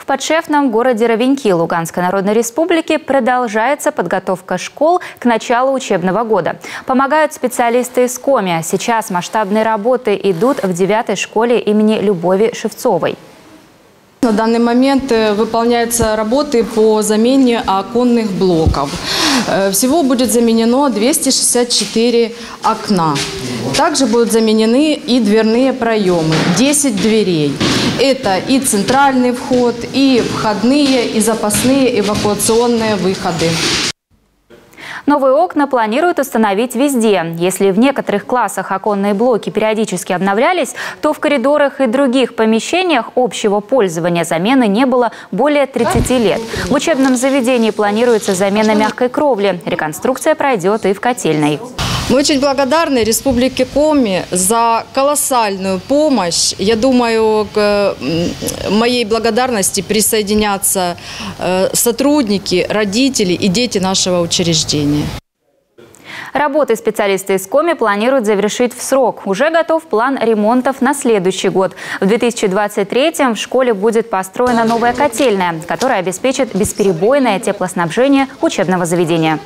В подшефном городе Ровеньки Луганской Народной Республики продолжается подготовка школ к началу учебного года. Помогают специалисты из Коми. Сейчас масштабные работы идут в 9-й школе имени Любови Шевцовой. На данный момент выполняются работы по замене оконных блоков. Всего будет заменено 264 окна. Также будут заменены и дверные проемы, 10 дверей. Это и центральный вход, и входные, и запасные эвакуационные выходы. Новые окна планируют установить везде. Если в некоторых классах оконные блоки периодически обновлялись, то в коридорах и других помещениях общего пользования замены не было более 30 лет. В учебном заведении планируется замена мягкой кровли. Реконструкция пройдет и в котельной. Мы очень благодарны Республике Коми за колоссальную помощь. Я думаю, к моей благодарности присоединятся сотрудники, родители и дети нашего учреждения. Работы специалисты из Коми планируют завершить в срок. Уже готов план ремонтов на следующий год. В 2023-м в школе будет построена новая котельная, которая обеспечит бесперебойное теплоснабжение учебного заведения.